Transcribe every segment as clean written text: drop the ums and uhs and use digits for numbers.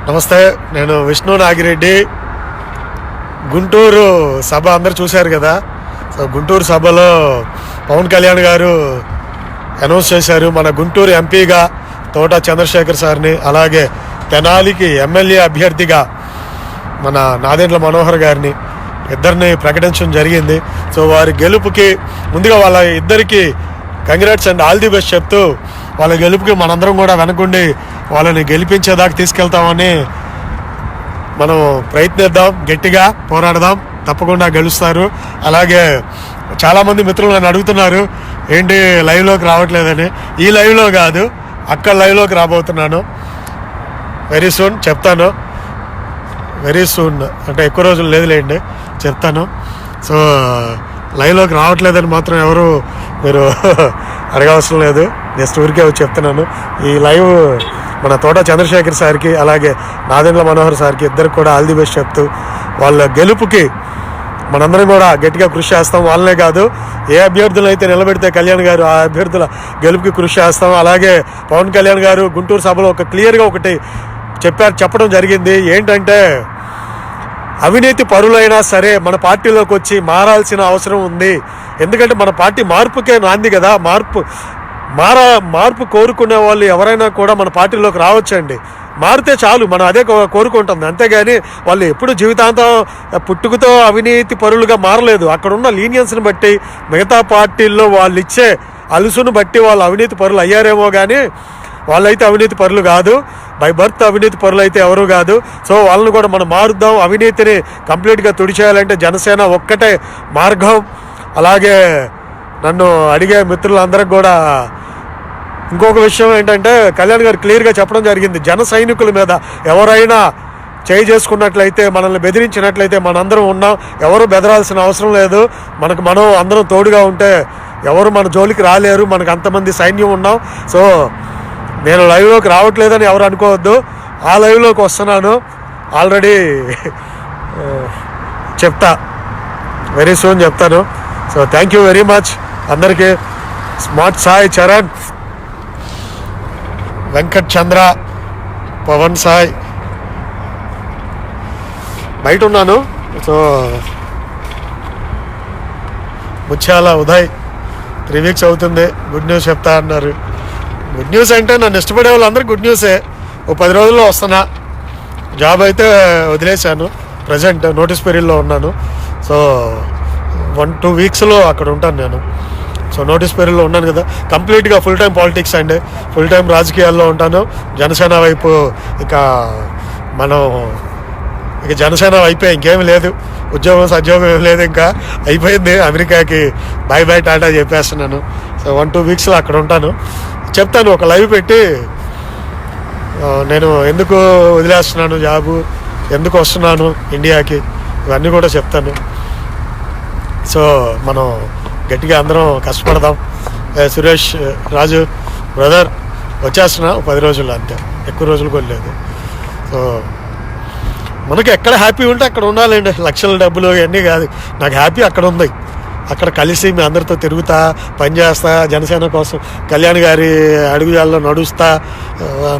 నమస్తే, నేను విష్ణు నాగిరెడ్డి. గుంటూరు సభ అందరు చూశారు కదా. సో గుంటూరు సభలో పవన్ కళ్యాణ్ గారు అనౌన్స్ చేశారు మన గుంటూరు ఎంపీగా తోట చంద్రశేఖర్ సార్ని, అలాగే తెనాలికి ఎమ్మెల్యే అభ్యర్థిగా మన నాదెండ్ల మనోహర్ గారిని ఇద్దరిని ప్రకటించడం జరిగింది. సో వారి గెలుపుకి ముందుగా వాళ్ళ ఇద్దరికి congrats and all the best చెప్తూ వాళ్ళ గెలుపుకి మనందరం కూడా వెనకుండి వాళ్ళని గెలిపించేదాకా తీసుకెళ్తామని మనం ప్రయత్నిద్దాం, గట్టిగా పోరాడదాం, తప్పకుండా గెలుస్తారు. అలాగే చాలామంది మిత్రులు నన్ను అడుగుతున్నారు ఏంటి లైవ్లోకి రావట్లేదని. ఈ లైవ్లో కాదు, అక్కడ లైవ్లోకి రాబోతున్నాను వెరీ సూన్. చెప్తాను వెరీ సూన్, అంటే ఎక్కువ రోజులు లేదులేండి, చెప్తాను. సో లైవ్లోకి రావట్లేదని మాత్రం ఎవరు మీరు అడగవసరం లేదు, జస్ట్ ఊరికే వచ్చి చెప్తున్నాను. ఈ లైవ్ మన తోట చంద్రశేఖర్ సార్కి అలాగే నాదెండ్ల మనోహర్ సార్కి ఇద్దరికి కూడా ఆల్ ది బెస్ట్ చెప్తూ వాళ్ళ గెలుపుకి మనందరం కూడా గట్టిగా కృషి చేస్తాం. వాళ్ళనే కాదు, ఏ అభ్యర్థులు అయితే నిలబెడితే కళ్యాణ్ గారు ఆ అభ్యర్థుల గెలుపుకి కృషి చేస్తాం. అలాగే పవన్ కళ్యాణ్ గారు గుంటూరు సభలో క్లియర్గా ఒకటి చెప్పడం జరిగింది. ఏంటంటే అవినీతి పరులైనా సరే మన పార్టీలోకి వచ్చి మారాల్సిన అవసరం ఉంది. ఎందుకంటే మన పార్టీ మార్పుకే నాంది కదా. మార్పు కోరుకునే వాళ్ళు ఎవరైనా కూడా మన పార్టీలోకి రావచ్చండి. మారితే చాలు, మనం అదే కోరుకుంటుంది. అంతేగాని వాళ్ళు ఎప్పుడు జీవితాంతం పుట్టుకతో అవినీతి పరులుగా మారలేదు. అక్కడ ఉన్న లీనియన్స్ని బట్టి మిగతా పార్టీల్లో వాళ్ళు ఇచ్చే అలుసును బట్టి వాళ్ళు అవినీతి పరులు అయ్యారేమో కానీ వాళ్ళైతే అవినీతి పరులు కాదు. బై బర్త్ అవినీతి పరులు అయితే ఎవరు కాదు. సో వాళ్ళని కూడా మనం మారుద్దాం. అవినీతిని కంప్లీట్గా తుడిచేయాలంటే జనసేన ఒక్కటే మార్గం. అలాగే నన్ను అడిగే మిత్రులందరికి కూడా ఇంకొక విషయం ఏంటంటే కళ్యాణ్ గారు క్లియర్గా చెప్పడం జరిగింది, జన సైనికుల మీద ఎవరైనా చేయి చేసుకున్నట్లయితే, మనల్ని బెదిరించినట్లయితే మనందరం ఉన్నాం, ఎవరు బెదరాల్సిన అవసరం లేదు. మనం అందరం తోడుగా ఉంటే ఎవరు మన జోలికి రాలేరు, మనకు అంతమంది సైన్యం ఉన్నాం. సో నేను లైవ్లోకి రావట్లేదని ఎవరు అనుకోవద్దు, ఆ లైవ్లోకి వస్తున్నాను ఆల్రెడీ, చెప్తా వెరీ సూన్ చెప్తాను. So thank you very much అందరికీ. స్మార్ట్ సాయి, చరణ్, వెంకట్ చంద్ర, పవన్ సాయి, బయట ఉన్నాను. సో ముత్యాల ఉదయ్ 3 వీక్స్ అవుతుంది, గుడ్ న్యూస్ చెప్తా అన్నారు. గుడ్ న్యూస్ అంటే నన్ను ఇష్టపడే వాళ్ళందరూ గుడ్ న్యూసే. 10 రోజుల్లో వస్తున్నా. జాబ్ అయితే వదిలేశాను, ప్రజెంట్ నోటీస్ పీరియడ్లో ఉన్నాను. సో 1-2 వీక్స్లో అక్కడ ఉంటాను నేను. సో నోటీస్ పీరియడ్లో ఉన్నాను కదా. కంప్లీట్గా ఫుల్ టైం పాలిటిక్స్ అండి, ఫుల్ టైం రాజకీయాల్లో ఉంటాను. జనసేన వైపు ఇక జనసేన వైపే ఇంకేమి లేదు, ఉద్యోగం సద్యోగం ఏమి లేదు, ఇంకా అయిపోయింది. అమెరికాకి బై బై టాటా చెప్పేస్తున్నాను. సో 1-2 వీక్స్లో అక్కడ ఉంటాను. చెప్తాను, ఒక లైవ్ పెట్టి నేను ఎందుకు వదిలేస్తున్నాను జాబు, ఎందుకు వస్తున్నాను ఇండియాకి, ఇవన్నీ కూడా చెప్తాను. సో మనం గట్టిగా అందరం కష్టపడదాం. సురేష్ రాజు బ్రదర్ వచ్చేస్తున్నా 10 రోజుల్లో, అంతే, ఎక్కువ రోజులు కూడా లేదు. సో మనకి ఎక్కడ హ్యాపీ ఉంటే అక్కడ ఉండాలండి. లక్షల డబ్బులు ఇవన్నీ కాదు, నాకు హ్యాపీ అక్కడ ఉంది. అక్కడ కలిసి మీ అందరితో తిరుగుతా, పనిచేస్తా, జనసేన కోసం కళ్యాణ్ గారి అడుగుజాల్లో నడుస్తా,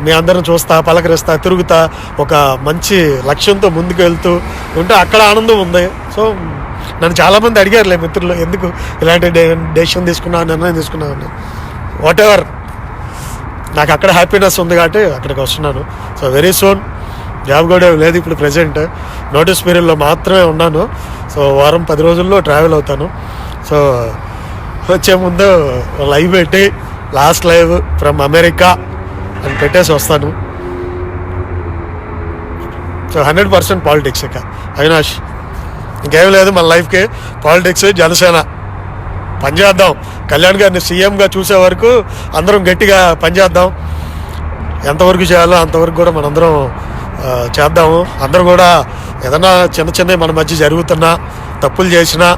మీ అందరం చూస్తా, పలకరిస్తా, తిరుగుతా, ఒక మంచి లక్ష్యంతో ముందుకు వెళ్తూ ఉంటే అక్కడ ఆనందం ఉంది. సో నన్ను చాలామంది అడిగారులే మిత్రులు, ఎందుకు ఇలాంటి డెసిషన్ తీసుకున్నావు, నిర్ణయం తీసుకున్నావు అని. వాట్ ఎవర్, నాకు అక్కడ హ్యాపీనెస్ ఉంది కాబట్టి అక్కడికి వస్తున్నాను. సో వెరీ సూన్ జాబ్ కూడా లేదు ఇప్పుడు, ప్రజెంట్ నోటీస్ పీరియడ్లో మాత్రమే ఉన్నాను. సో 10 రోజుల్లో ట్రావెల్ అవుతాను. సో వచ్చే ముందు లైవ్ పెట్టి లాస్ట్ లైవ్ ఫ్రమ్ అమెరికా అని పెట్టేసి వస్తాను. So 100% politics. ఇక అవినాష్ ఇంకేం లేదు మన లైఫ్కి, పాలిటిక్స్, జనసేన పనిచేద్దాం. కళ్యాణ్ గారిని సీఎంగా చూసే వరకు అందరం గట్టిగా పనిచేద్దాం. ఎంతవరకు చేయాలో అంతవరకు కూడా మనందరం చేద్దాము. అందరూ కూడా ఏదన్నా చిన్న మన మధ్య జరుగుతున్నా, తప్పులు చేసినా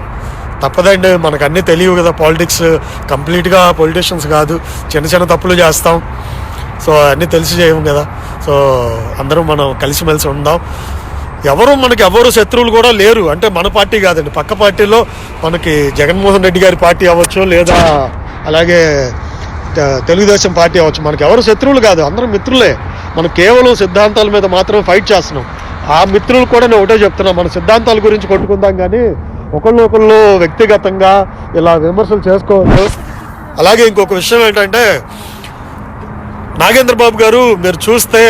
తప్పదండి, మనకు అన్నీ తెలియవు కదా. పాలిటిక్స్ కంప్లీట్గా పొలిటీషియన్స్ కాదు, చిన్న తప్పులు చేస్తాం. సో అన్నీ తెలిసి చేయము కదా. సో అందరూ మనం కలిసిమెలిసి ఉందాం. ఎవరు శత్రువులు కూడా లేరు. అంటే మన పార్టీ కాదండి, పక్క పార్టీలో మనకి జగన్మోహన్ రెడ్డి గారి పార్టీ అవ్వచ్చు, లేదా అలాగే తెలుగుదేశం పార్టీ అవ్వచ్చు, మనకి ఎవరు శత్రువులు కాదు, అందరం మిత్రులే. మనం కేవలం సిద్ధాంతాల మీద మాత్రం ఫైట్ చేస్తున్నాం. ఆ మిత్రులు కూడా నేను ఒకటే చెప్తున్నా, మన సిద్ధాంతాల గురించి కొట్టుకుందాం కానీ ఒకళ్ళు వ్యక్తిగతంగా ఇలా విమర్శలు చేసుకోవద్దు. అలాగే ఇంకొక విషయం ఏంటంటే, నాగేంద్ర బాబు గారు మీరు చూస్తే,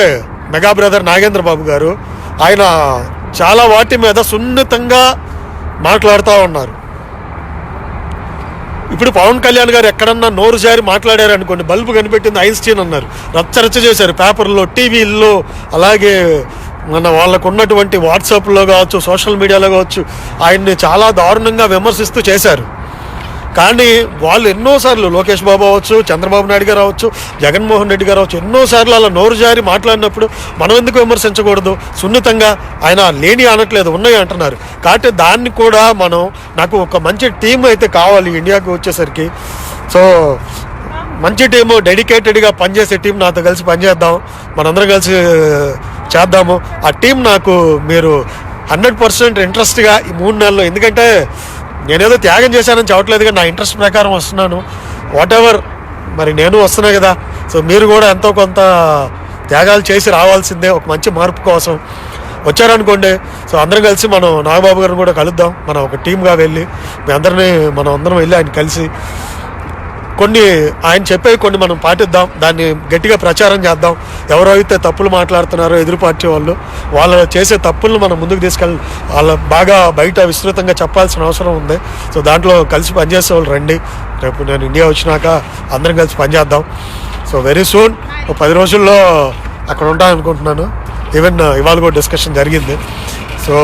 మెగా బ్రదర్ నాగేంద్ర బాబు గారు ఆయన చాలా వాటి మీద సున్నితంగా మాట్లాడుతూ ఉన్నారు. ఇప్పుడు పవన్ కళ్యాణ్ గారు ఎక్కడన్నా నోరు జారి మాట్లాడారు అనుకోండి, బల్బు కనిపెట్టింది ఐన్స్టీన్ అన్నారు, రచ్చరచ్చ చేశారు పేపర్లో, టీవీల్లో, అలాగే వాళ్ళకు ఉన్నటువంటి వాట్సాప్లో కావచ్చు, సోషల్ మీడియాలో కావచ్చు, ఆయన్ని చాలా దారుణంగా విమర్శిస్తూ చేశారు. కానీ వాళ్ళు ఎన్నోసార్లు, లోకేష్ బాబు అవ్వచ్చు, చంద్రబాబు నాయుడు గారు అవ్వచ్చు, జగన్మోహన్ రెడ్డి గారు అవ్వచ్చు, ఎన్నోసార్లు అలా నోరు జారి మాట్లాడినప్పుడు మనం ఎందుకు విమర్శించకూడదు? సున్నితంగా ఆయన లేని అనట్లేదు, ఉన్నాయి అంటున్నారు. కాబట్టి దాన్ని కూడా నాకు ఒక మంచి టీం అయితే కావాలి ఇండియాకి వచ్చేసరికి. సో మంచి టీము, డెడికేటెడ్గా పనిచేసే టీం నాతో కలిసి పనిచేద్దాం, మనందరం కలిసి చేద్దాము. ఆ టీం నాకు మీరు 100% ఇంట్రెస్ట్గా ఈ 3 నెలలు, ఎందుకంటే నేనేదో త్యాగం చేశానని చెప్పట్లేదు, కానీ నా ఇంట్రెస్ట్ ప్రకారం వస్తున్నాను. వాట్ ఎవర్, మరి నేను వస్తున్నా కదా. సో మీరు కూడా ఎంతో కొంత త్యాగాలు చేసి రావాల్సిందే ఒక మంచి మార్పు కోసం. వచ్చారనుకోండి, సో అందరం కలిసి మనం నాగబాబు గారిని కూడా కలుద్దాం, మనం ఒక టీమ్గా వెళ్ళి మనం అందరం వెళ్ళి ఆయన కలిసి ఆయన చెప్పేవి కొన్ని మనం పాటిద్దాం, దాన్ని గట్టిగా ప్రచారం చేద్దాం. ఎవరైతే తప్పులు మాట్లాడుతున్నారో ఎదురు పార్టీ వాళ్ళు చేసే తప్పులను మనం ముందుకు తీసుకెళ్ళి వాళ్ళ బాగా బయట విస్తృతంగా చెప్పాల్సిన అవసరం ఉంది. సో దాంట్లో కలిసి పనిచేసే వాళ్ళు రండి. రేపు నేను ఇండియా వచ్చినాక అందరం కలిసి పనిచేద్దాం. సో వెరీ సూన్ 10 రోజుల్లో అక్కడ ఉంటాననుకుంటున్నాను. ఈవెన్ ఇవాళ కూడా డిస్కషన్ జరిగింది. సో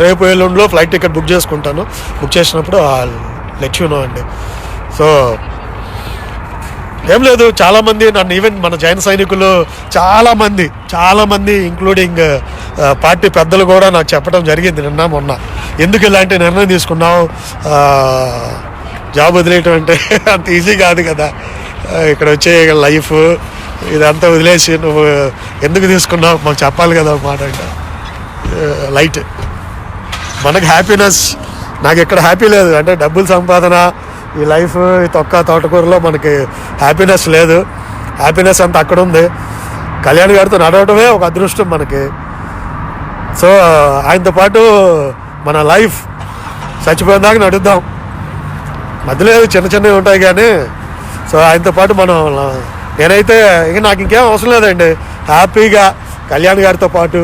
రేపు ఎల్లుండిలో ఫ్లైట్ టికెట్ బుక్ చేసుకుంటాను. బుక్ చేసినప్పుడు లెట్ యూ నో అండి. సో ఏం లేదు, చాలామంది నన్ను, ఈవెన్ మన జైన సైనికులు చాలామంది ఇంక్లూడింగ్ పార్టీ పెద్దలు కూడా నాకు చెప్పడం జరిగింది నిన్న మొన్న, ఎందుకు ఇలాంటి నిర్ణయం తీసుకున్నావు, జాబ్ వదిలేయటం అంటే అంత ఈజీ కాదు కదా, ఇక్కడ వచ్చే లైఫ్ ఇదంతా వదిలేసి నువ్వు ఎందుకు తీసుకున్నావు, మాకు చెప్పాలి కదా మాట. అంటే లైట్, మనకు హ్యాపీనెస్, నాకు ఇక్కడ హ్యాపీ లేదు. అంటే డబ్బులు సంపాదన, ఈ లైఫ్, ఈ తోటకూరలో మనకి హ్యాపీనెస్ లేదు. హ్యాపీనెస్ అంతా అక్కడ ఉంది. కళ్యాణ్ గారితో నడవటమే ఒక అదృష్టం మనకి. సో ఆయనతో పాటు మన లైఫ్ చచ్చిపోయిన దాకా నడుద్దాం. మధ్యలో చిన్నవి ఉంటాయి కానీ, సో ఆయనతో పాటు నేనైతే నాకు ఇంకేం అవసరం లేదండి. హ్యాపీగా కళ్యాణ్ గారితో పాటు,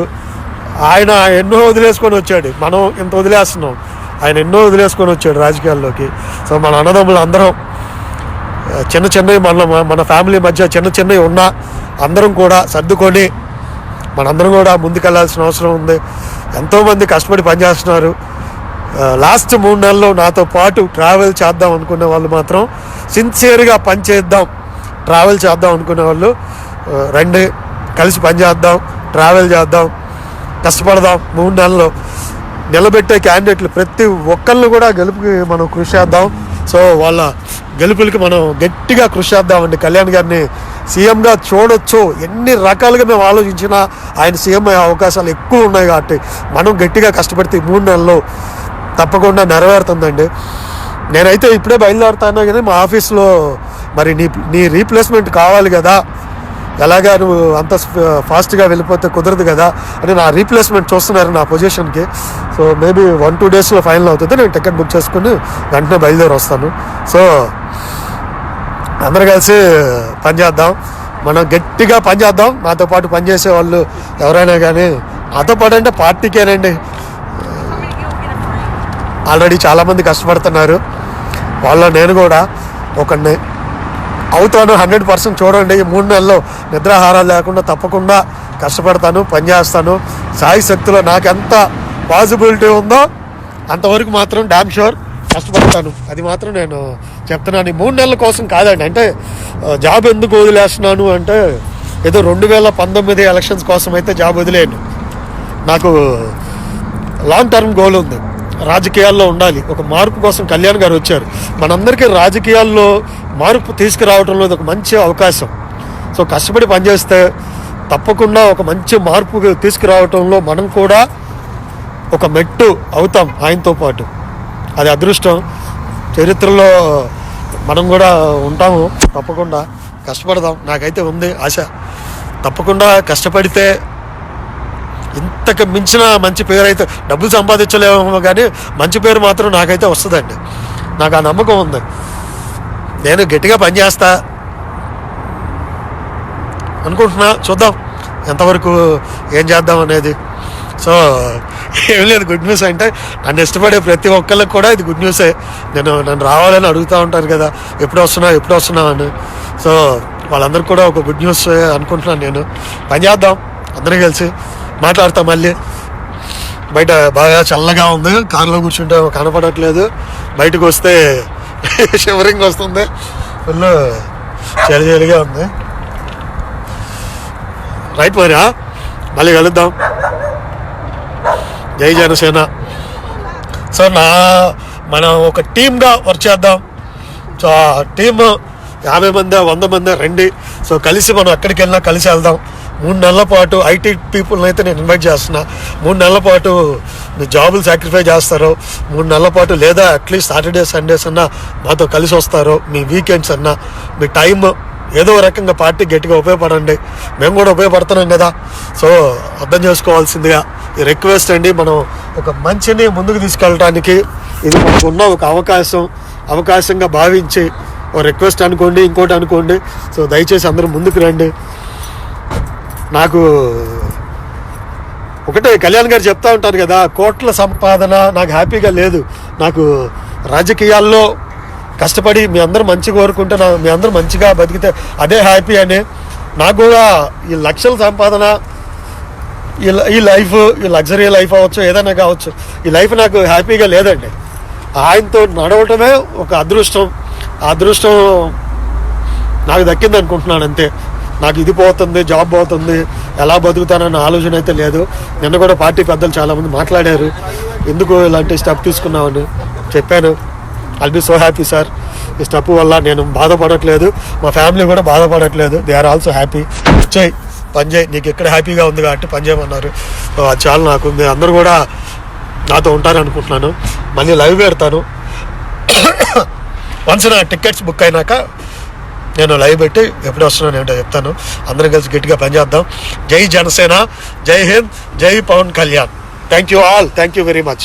ఆయన ఎన్నో వదిలేసుకొని వచ్చాడు, మనం ఇంత వదిలేస్తున్నాం. ఆయన ఎన్నో వదిలేసుకొని వచ్చాడు రాజకీయాల్లోకి. సో మన అన్నదమ్ములు అందరం చిన్నవి మన ఫ్యామిలీ మధ్య చిన్నవి ఉన్నా అందరం కూడా సర్దుకొని మనందరం కూడా ముందుకెళ్లాల్సిన అవసరం ఉంది. ఎంతోమంది కష్టపడి పనిచేస్తున్నారు. లాస్ట్ 3 నెలల్లో నాతో పాటు ట్రావెల్ చేద్దాం అనుకునే వాళ్ళు మాత్రం, సిన్సియర్గా పనిచేద్దాం, ట్రావెల్ చేద్దాం అనుకునే వాళ్ళు రండి, కలిసి పనిచేద్దాం, ట్రావెల్ చేద్దాం, కష్టపడదాం. 3 నెలల్లో నిలబెట్టే క్యాండిడేట్లు ప్రతి ఒక్కళ్ళు కూడా గెలుపుకి మనం కృషి చేద్దాం. సో వాళ్ళ గెలుపులకి మనం గట్టిగా కృషి చేద్దామండి. కళ్యాణ్ గారిని సీఎంగా చూడొచ్చు, ఎన్ని రకాలుగా మేము ఆలోచించినా ఆయన సీఎం అయ్యే అవకాశాలు ఎక్కువ ఉన్నాయి. కాబట్టి మనం గట్టిగా కష్టపడితే 3 నెలల్లో తప్పకుండా నెరవేరుతుందండి. నేనైతే ఇప్పుడే బయలుదేరుతాను, కానీ మా ఆఫీస్లో మరి నీ రీప్లేస్మెంట్ కావాలి కదా, ఎలాగా నువ్వు అంత ఫాస్ట్గా వెళ్ళిపోతే కుదరదు కదా అని నా రీప్లేస్మెంట్ చూస్తున్నారు నా పొజిషన్కి. సో మేబీ 1-2 డేస్లో ఫైనల్ అవుతుంది. నేను టికెట్ బుక్ చేసుకుని వెంటనే బయలుదేరి వస్తాను. సో అందరూ కలిసి పనిచేద్దాం, మనం గట్టిగా పనిచేద్దాం. నాతో పాటు పనిచేసే వాళ్ళు ఎవరైనా కానీ, నాతో పాటు అంటే పార్టీకేనండి, ఆల్రెడీ చాలామంది కష్టపడుతున్నారు. వాళ్ళలో నేను కూడా ఒకరిని అవుతాను. 100% చూడండి. ఈ 3 నెలల్లో నిద్రాహారాలు లేకుండా తప్పకుండా కష్టపడతాను, పనిచేస్తాను. సాయి శక్తిలో నాకు ఎంత పాసిబిలిటీ ఉందో అంతవరకు మాత్రం డ్యామ్ షూర్ కష్టపడతాను. అది మాత్రం నేను చెప్తున్నాను. ఈ 3 నెలల కోసం కాదండి. అంటే జాబ్ ఎందుకు వదిలేస్తున్నాను అంటే, ఏదో 2019 ఎలక్షన్స్ కోసం అయితే జాబ్ వదిలేను. నాకు లాంగ్ టర్మ్ గోల్ ఉంది, రాజకీయాల్లో ఉండాలి. ఒక మార్పు కోసం కళ్యాణ్ గారు వచ్చారు. మనందరికీ రాజకీయాల్లో మార్పు తీసుకురావడంలో ఒక మంచి అవకాశం. సో కష్టపడి పనిచేస్తే తప్పకుండా ఒక మంచి మార్పు తీసుకురావడంలో మనం కూడా ఒక మెట్టు అవుతాం ఆయనతో పాటు. అది అదృష్టం, చరిత్రలో మనం కూడా ఉంటాము. తప్పకుండా కష్టపడదాం. నాకైతే ఉంది ఆశ, తప్పకుండా కష్టపడితే ఇంతకు మించిన మంచి పేరు అయితే, డబ్బులు సంపాదించలేమో కానీ మంచి పేరు మాత్రం నాకైతే వస్తుందండి. నాకు ఆ నమ్మకం ఉంది. నేను గట్టిగా పనిచేస్తా అనుకుంటున్నా, చూద్దాం ఎంతవరకు ఏం చేద్దాం అనేది. సో ఏం లేదు, గుడ్ న్యూస్ అంటే నన్ను ఇష్టపడే ప్రతి ఒక్కళ్ళకి కూడా ఇది గుడ్ న్యూసే. నన్ను రావాలని అడుగుతూ ఉంటారు కదా, ఎప్పుడు వస్తున్నావు అని. సో వాళ్ళందరికీ కూడా ఒక గుడ్ న్యూస్ అనుకుంటున్నాను. నేను పని చేద్దాం, అందరం కలిసి మాట్లాడతాం. మళ్ళీ బయట బాగా చల్లగా ఉంది, కారులో కూర్చుంటే కనపడట్లేదు, బయటకు వస్తే షివరింగ్ వస్తుంది, ఫుల్ చలిగా ఉంది. రైట్ మరి, మళ్ళీ కలుద్దాం. జై జనసేన. సో మనం ఒక టీమ్గా వర్క్ చేద్దాం. సో ఆ టీమ్ 50 మంది 100 మంది రండి. సో కలిసి మనం ఎక్కడికి వెళ్ళినా కలిసి వెళ్దాం. 3 నెలల పాటు ఐటీ పీపుల్ని అయితే నేను ఇన్వైట్ చేస్తున్నా. 3 నెలల పాటు మీ జాబులు సాక్రిఫై చేస్తారు. 3 నెలల పాటు లేదా అట్లీస్ట్ సాటర్డే సండేస్ అన్నా మాతో కలిసి వస్తారు. మీ వీకెండ్స్ అన్నా మీ టైం ఏదో రకంగా పార్టీ గట్టిగా ఉపయోగపడండి. మేము కూడా ఉపయోగపడుతున్నాం కదా. సో అర్థం చేసుకోవాల్సిందిగా ఈ రిక్వెస్ట్ అండి. మనం ఒక మంచిని ముందుకు తీసుకెళ్ళడానికి ఇది మనకున్న ఒక అవకాశంగా భావించి ఓ రిక్వెస్ట్ అనుకోండి, ఇంకోటి అనుకోండి. సో దయచేసి అందరూ ముందుకు రండి. నాకు ఒకటే కళ్యాణ్ గారు చెప్తా ఉంటారు కదా, కోట్ల సంపాదన నాకు హ్యాపీగా లేదు. నాకు రాజకీయాల్లో కష్టపడి మీ అందరూ మంచి కోరుకుంటే మీ అందరూ మంచిగా బతికితే అదే హ్యాపీ అని. నాకు కూడా ఈ లక్షల సంపాదన, ఈ లైఫ్, ఈ లగ్జరీ లైఫ్ అవ్వచ్చు, ఏదైనా కావచ్చు, ఈ లైఫ్ నాకు హ్యాపీగా లేదండి. ఆయనతో నడవటమే ఒక అదృష్టం. ఆ అదృష్టం నాకు దక్కింది అనుకుంటున్నాను అంతే. నాకు ఇది పోతుంది, జాబ్ పోతుంది, ఎలా బతుకుతానన్న ఆలోచన అయితే లేదు. నిన్న కూడా పార్టీ పెద్దలు చాలామంది మాట్లాడారు, ఎందుకు ఇలాంటి స్టెప్ తీసుకున్నామని చెప్పాను. I'll be so happy sir. ఈ స్టెప్ వల్ల నేను బాధపడట్లేదు, మా ఫ్యామిలీ కూడా బాధపడట్లేదు. They are also happy. వచ్చాయి పని చేయి, నీకు ఎక్కడ హ్యాపీగా ఉంది కాబట్టి పని చేయమన్నారు. అది చాలా నాకు. మీరు అందరూ కూడా నాతో ఉంటారనుకుంటున్నాను. మళ్ళీ లైవ్ పెడతాను. వన్స్ నా టికెట్స్ బుక్ అయినాక నేను లైవ్ పెట్టి ఎప్పుడు వస్తున్నాను ఏంటో చెప్తాను. అందరం కలిసి గట్టిగా పనిచేద్దాం. జై జనసేన, జై హింద్, జై Pawan Kalyan. Thank you all, thank you very much.